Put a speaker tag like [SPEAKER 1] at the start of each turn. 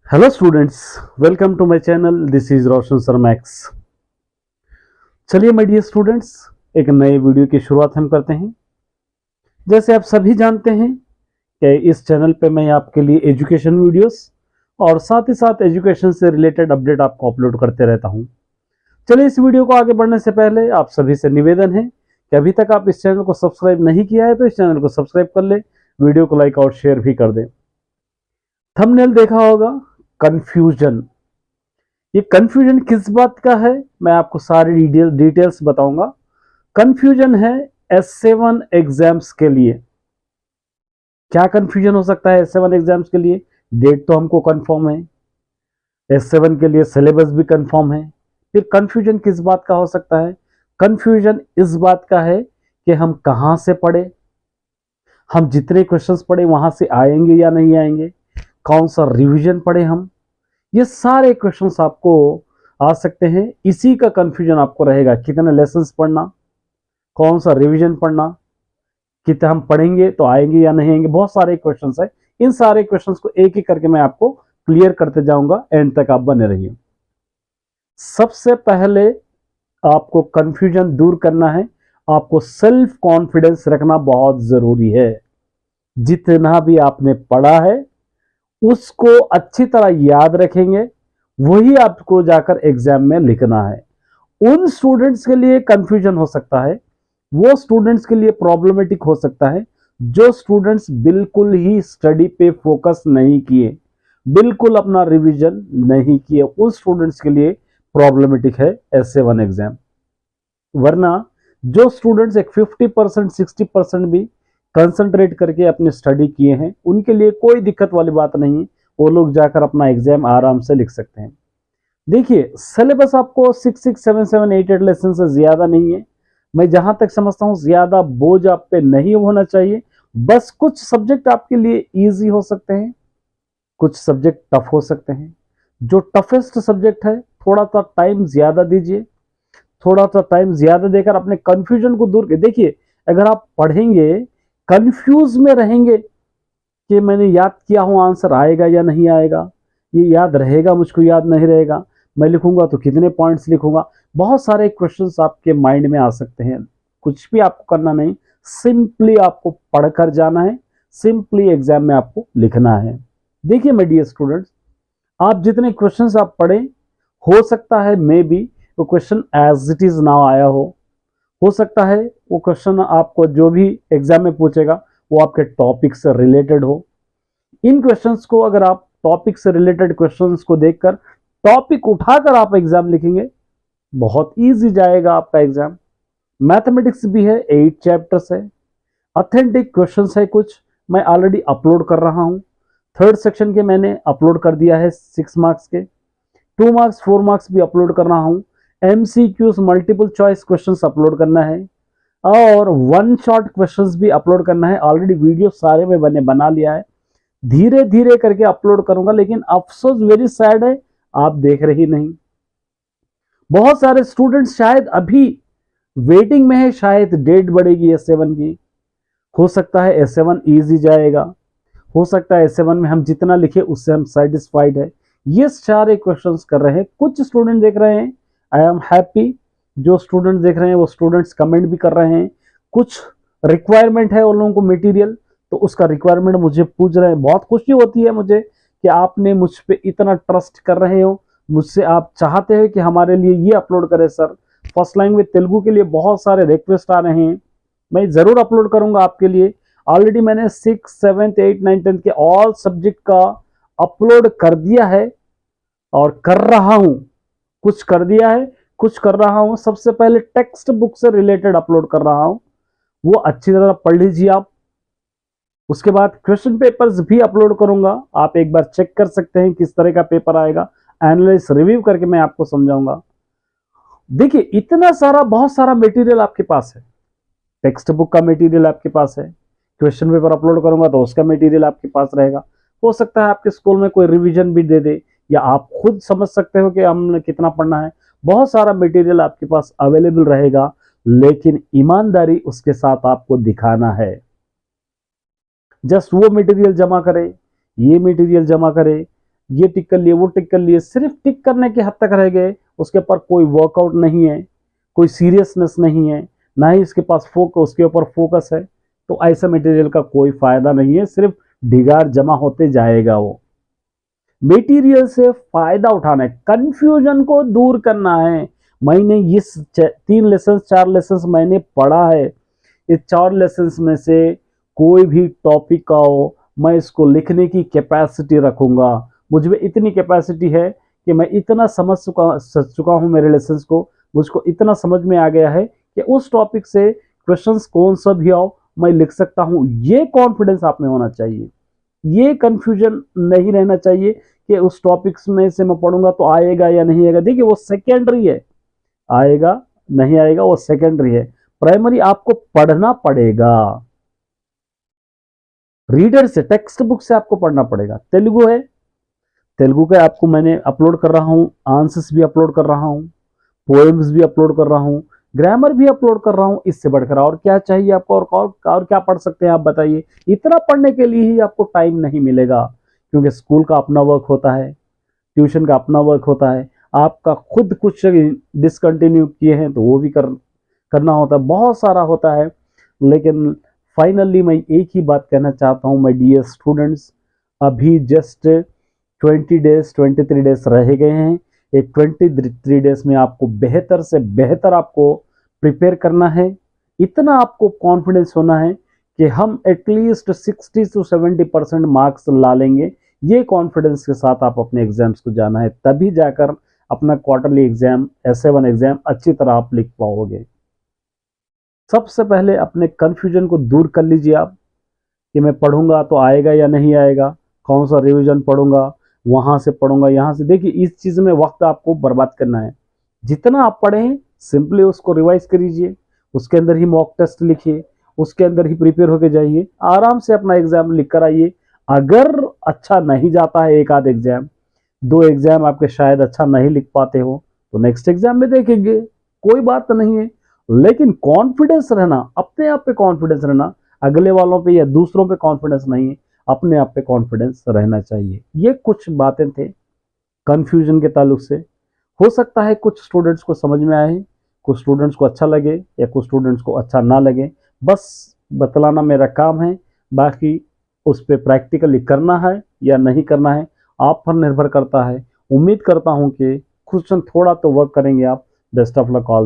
[SPEAKER 1] Hello students, welcome to my channel. This is Roshan sir max. चलिए my dear students, एक नए video की शुरुआत हम करते हैं। जैसे आप सभी जानते हैं कि इस चैनल पे मैं आपके लिए एजुकेशन वीडियोस और साथ ही साथ एजुकेशन से रिलेटेड अपडेट आपको अपलोड करते रहता हूं। चलिए इस वीडियो को आगे बढ़ने से पहले आप सभी से निवेदन है कि अभी तक आप इस चैनल को सब्सक्राइब नहीं किया है तो इस चैनल को सब्सक्राइब कर ले, वीडियो को लाइक और शेयर भी कर दें। थंबनेल देखा होगा, कंफ्यूजन। ये कंफ्यूजन किस बात का है मैं आपको सारी डिटेल्स बताऊंगा। कंफ्यूजन है S7 एग्जाम्स के लिए। क्या कंफ्यूजन हो सकता है S7 एग्जाम्स के लिए? डेट तो हमको कंफर्म है, S7 के लिए सिलेबस भी कंफर्म है। फिर कंफ्यूजन किस बात का हो सकता है? कंफ्यूजन इस बात का है कि हम कहां से पढ़े, हम जितने क्वेश्चंस पढ़े वहां से आएंगे या नहीं आएंगे, कौन सा रिवीजन पढ़े हम, ये सारे क्वेश्चंस आपको आ सकते हैं। इसी का कंफ्यूजन आपको रहेगा, कितने लेसन्स पढ़ना, कौन सा रिवीजन पढ़ना, कितना हम पढ़ेंगे तो आएंगे या नहीं आएंगे। बहुत सारे क्वेश्चंस है, इन सारे क्वेश्चंस को एक एक करके मैं आपको क्लियर करते जाऊंगा। एंड तक आप बने रहिए। सबसे पहले आपको कंफ्यूजन दूर करना है, आपको सेल्फ कॉन्फिडेंस रखना बहुत जरूरी है। जितना भी आपने पढ़ा है उसको अच्छी तरह याद रखेंगे, वही आपको जाकर एग्जाम में लिखना है। उन स्टूडेंट्स के लिए कंफ्यूजन हो सकता है, वो स्टूडेंट्स के लिए प्रॉब्लमेटिक हो सकता है जो स्टूडेंट्स बिल्कुल ही स्टडी पे फोकस नहीं किए, बिल्कुल अपना रिवीजन नहीं किए, उन स्टूडेंट्स के लिए प्रॉब्लमेटिक है S7 एग्जाम। वरना जो स्टूडेंट्स एक 50% 60% भी कंसंट्रेट करके अपने स्टडी किए हैं उनके लिए कोई दिक्कत वाली बात नहीं है, वो लोग जाकर अपना एग्जाम आराम से लिख सकते हैं। देखिए सिलेबस आपको 6 6 7 7 8 8 लेसन से ज्यादा नहीं है। मैं जहां तक समझता हूं ज्यादा बोझ आप पे नहीं होना चाहिए। बस कुछ सब्जेक्ट आपके लिए इजी हो सकते हैं, कुछ सब्जेक्ट टफ हो सकते हैं। जो टफेस्ट सब्जेक्ट है थोड़ा सा टाइम ज्यादा दीजिए, थोड़ा सा टाइम ज्यादा देकर अपने कंफ्यूजन को दूर कर। देखिए अगर आप पढ़ेंगे कंफ्यूज में रहेंगे कि मैंने याद किया हूं आंसर आएगा या नहीं आएगा, ये याद रहेगा मुझको याद नहीं रहेगा, मैं लिखूंगा तो कितने पॉइंट्स लिखूंगा, बहुत सारे क्वेश्चंस आपके माइंड में आ सकते हैं। कुछ भी आपको करना नहीं, सिंपली आपको पढ़कर जाना है, सिंपली एग्जाम में आपको लिखना है। देखिए माय डियर स्टूडेंट्स, आप जितने क्वेश्चंस आप पढ़े हो सकता है मे बी वो क्वेश्चन एज इट इज ना आया हो सकता है वो क्वेश्चन आपको जो भी एग्जाम में पूछेगा वो आपके टॉपिक से रिलेटेड हो। इन क्वेश्चंस को अगर आप टॉपिक से रिलेटेड क्वेश्चंस को देखकर टॉपिक उठाकर आप एग्जाम लिखेंगे, बहुत इजी जाएगा आपका एग्जाम। मैथमेटिक्स भी है, 8 चैप्टर्स है, ऑथेंटिक क्वेश्चंस है कुछ, मैं ऑलरेडी अपलोड कर रहा हूं। थर्ड सेक्शन के मैंने अपलोड कर दिया है 6 मार्क्स के, 2 मार्क्स 4 मार्क्स भी अपलोड कर रहा हूं। MCQs multiple choice questions upload करना है और वन शॉट क्वेश्चंस भी अपलोड करना है। ऑलरेडी वीडियो सारे में मैंने बना लिया है, धीरे धीरे करके अपलोड करूंगा। लेकिन अफसोस वेरी सैड है, आप देख रही नहीं। बहुत सारे स्टूडेंट्स शायद अभी वेटिंग में है, शायद डेट बढ़ेगी S7 की, हो सकता है S7 इजी जाएगा, हो सकता है S7 में हम जितना लिखे उससे हम सेटिस्फाइड है। ये सारे क्वेश्चंस कर रहे हैं, कुछ स्टूडेंट देख रहे हैं, आई एम हैप्पी। जो स्टूडेंट्स देख रहे हैं वो स्टूडेंट्स कमेंट भी कर रहे हैं। कुछ रिक्वायरमेंट है उन लोगों को मटेरियल, तो उसका रिक्वायरमेंट मुझे पूछ रहे हैं। बहुत खुशी होती है मुझे कि आपने मुझ पे इतना ट्रस्ट कर रहे हो, मुझसे आप चाहते हो कि हमारे लिए ये अपलोड करें सर। फर्स्ट लैंग्वेज तेलुगु के लिए बहुत सारे रिक्वेस्ट आ रहे हैं, मैं जरूर अपलोड करूंगा आपके लिए। ऑलरेडी मैंने 6 7 8 9 10 के ऑल सब्जेक्ट का अपलोड कर दिया है और कर रहा हूं, कुछ कर दिया है कुछ कर रहा हूं। सबसे पहले टेक्स्ट बुक से रिलेटेड अपलोड कर रहा हूं, वो अच्छी तरह पढ़ लीजिए आप। उसके बाद क्वेश्चन पेपर्स भी अपलोड करूंगा, आप एक बार चेक कर सकते हैं किस तरह का पेपर आएगा, एनालाइज रिव्यू करके मैं आपको समझाऊंगा। देखिए इतना सारा बहुत सारा मटेरियल आपके पास है, टेक्स्ट बुक का मटेरियल आपके पास है, क्वेश्चन पेपर अपलोड करूंगा तो उसका मटेरियल आपके पास रहेगा। हो सकता है आपके स्कूल में कोई रिवीजन भी दे दे, या आप खुद समझ सकते हो कि हमने कितना पढ़ना है। बहुत सारा मटेरियल आपके पास अवेलेबल रहेगा, लेकिन ईमानदारी उसके साथ आपको दिखाना है। जस्ट वो मटेरियल जमा करें, ये मटेरियल जमा करें, ये टिक कर लिए, वो टिक कर लिए, सिर्फ टिक करने के हद तक रह गए, उसके ऊपर कोई वर्कआउट नहीं है, कोई सीरियसनेस नहीं है, ना ही इसके पास उसके ऊपर फोकस है, तो ऐसे मटेरियल का कोई फायदा नहीं है, सिर्फ ढिगार जमा होते जाएगा। वो मटेरियल से फायदा उठाना है, कंफ्यूजन को दूर करना है। मैंने इस 4 लेसन मैंने पढ़ा है, इस 4 लेसन में से कोई भी टॉपिक का हो, मैं इसको लिखने की कैपेसिटी रखूंगा। मुझ में इतनी कैपेसिटी है कि मैं इतना समझ चुका हूं मेरे लेसन्स को, मुझको इतना समझ में आ गया है कि उस टॉपिक से क्वेश्चंस कौन सा भी आओ मैं लिख सकता हूं। ये कॉन्फिडेंस आप में होना चाहिए, ये कंफ्यूजन नहीं रहना चाहिए कि उस टॉपिक्स में से मैं पढ़ूंगा तो आएगा या नहीं आएगा। देखिए वो सेकेंडरी है, आएगा नहीं आएगा वो सेकेंडरी है, प्राइमरी आपको पढ़ना पड़ेगा। रीडर से, टेक्स्ट बुक से आपको पढ़ना पड़ेगा। तेलुगु है, तेलुगु का आपको मैंने अपलोड कर रहा हूं, आंसर्स भी अपलोड कर रहा हूं, पोएम्स भी अपलोड कर रहा हूं, ग्रामर भी अपलोड कर रहा हूं। इससे बढ़कर और क्या चाहिए आपको, और क्या पढ़ सकते हैं आप बताइए। इतना पढ़ने के लिए ही आपको टाइम नहीं मिलेगा, क्योंकि स्कूल का अपना वर्क होता है, ट्यूशन का अपना वर्क होता है, आपका खुद कुछ डिसकंटिन्यू किए हैं तो वो भी करना होता है, बहुत सारा होता है। लेकिन फाइनली मैं एक ही बात कहना चाहता हूं, माय डियर स्टूडेंट्स, अभी जस्ट 23 डेज रह गए हैं। एक 23 डेज में आपको बेहतर से बेहतर आपको प्रिपेयर करना है। इतना आपको कॉन्फिडेंस होना है कि हम एटलीस्ट 60 से 70% मार्क्स ला लेंगे। ये कॉन्फिडेंस के साथ आप अपने एग्जाम्स को जाना है, तभी जाकर अपना क्वार्टरली एग्जाम, S7 एग्जाम अच्छी तरह आप लिख पाओगे। सबसे पहले अपने कंफ्यूजन को दूर कर लीजिए आप, कि मैं पढ़ूंगा तो आएगा या नहीं आएगा, कौन सा रिवीजन पढ़ूंगा, वहां से पढ़ूंगा, यहाँ से। देखिए इस चीज में वक्त आपको बर्बाद करना है। जितना आप पढ़ें सिंपली उसको रिवाइज करिए, उसके अंदर ही मॉक टेस्ट लिखिए, उसके अंदर ही प्रिपेयर होके जाइए, आराम से अपना एग्जाम लिख कर आइए। अगर अच्छा नहीं जाता है, एक आध एग्जाम, 2 एग्जाम आपके शायद अच्छा नहीं लिख पाते हो, तो नेक्स्ट एग्जाम में देखेंगे, कोई बात नहीं है। लेकिन कॉन्फिडेंस रहना, अपने आप पे कॉन्फिडेंस रहना, अगले वालों पे या दूसरों पे कॉन्फिडेंस नहीं है, अपने आप पे कॉन्फिडेंस रहना चाहिए। ये कुछ बातें थे कंफ्यूजन के ताल्लुक से। हो सकता है कुछ स्टूडेंट्स को समझ में आए, कुछ स्टूडेंट्स को अच्छा लगे या कुछ स्टूडेंट्स को अच्छा ना लगे, बस बतलाना मेरा काम है। बाकी उस पर प्रैक्टिकली करना है या नहीं करना है आप पर निर्भर करता है। उम्मीद करता हूं कि कुछ थोड़ा तो वर्क करेंगे आप। Best of luck all.